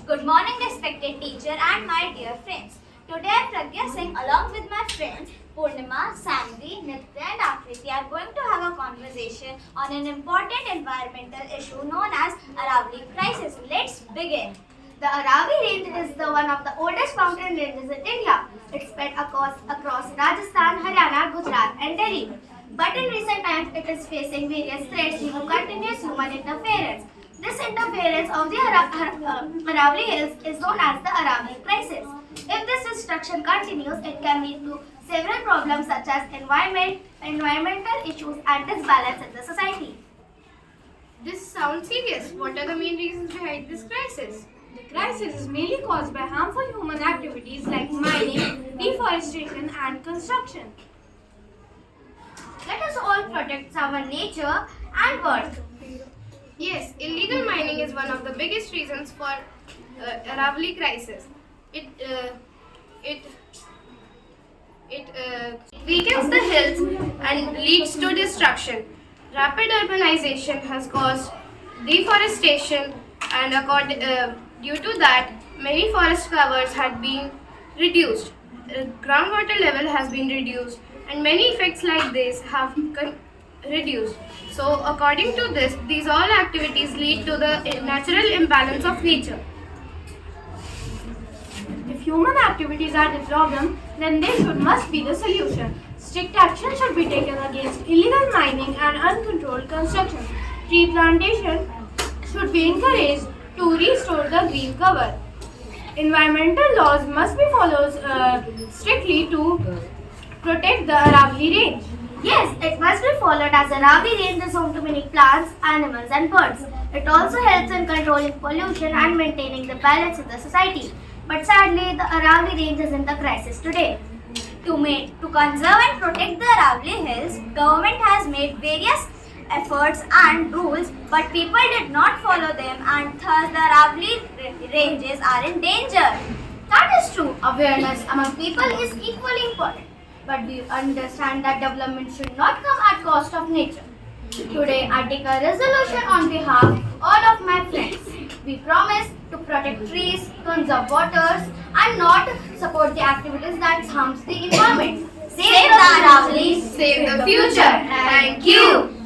Good morning, respected teacher and my dear friends. Today I, Pragya Singh, along with my friends Purnima, Samri, Nitya and Akriti are going to have a conversation on an important environmental issue known as Aravalli crisis. Let's begin. The Aravalli Range is one of the oldest mountain ranges in India. It spread across Rajasthan, Haryana, Gujarat and Delhi. But in recent times, it is facing various threats due to continuous human interference. This interference of the Aravalli Hills is known as the Aravalli crisis. If this destruction continues, it can lead to several problems such as environmental issues and disbalance in the society. This sounds serious. What are the main reasons behind this crisis? The crisis is mainly caused by harmful human activities like mining, deforestation and construction. Let us all protect our nature and earth. Yes, illegal mining is one of the biggest reasons for Aravalli crisis. It weakens the hills and leads to destruction. Rapid urbanization has caused deforestation, and due to that, many forest covers had been reduced. Groundwater level has been reduced, and many effects like this have reduced. So, according to this, these all activities lead to the natural imbalance of nature. If human activities are the problem, then they must be the solution. Strict action should be taken against illegal mining and uncontrolled construction. Tree plantation should be encouraged to restore the green cover. Environmental laws must be followed strictly to protect the Aravalli Range. Yes, it must be followed as Aravalli Range is home to many plants, animals and birds. It also helps in controlling pollution and maintaining the balance in the society. But sadly, the Aravalli Range is in the crisis today. To conserve and protect the Aravalli Hills, government has made various efforts and rules, but people did not follow them, and thus the Aravalli ranges are in danger. That is true. Awareness among people is equally important. But we understand that development should not come at cost of nature. Today, I take a resolution on behalf of all of my friends. We promise to protect trees, conserve waters, and not support the activities that harms the environment. Save the Aravalli, Save the future. Thank you.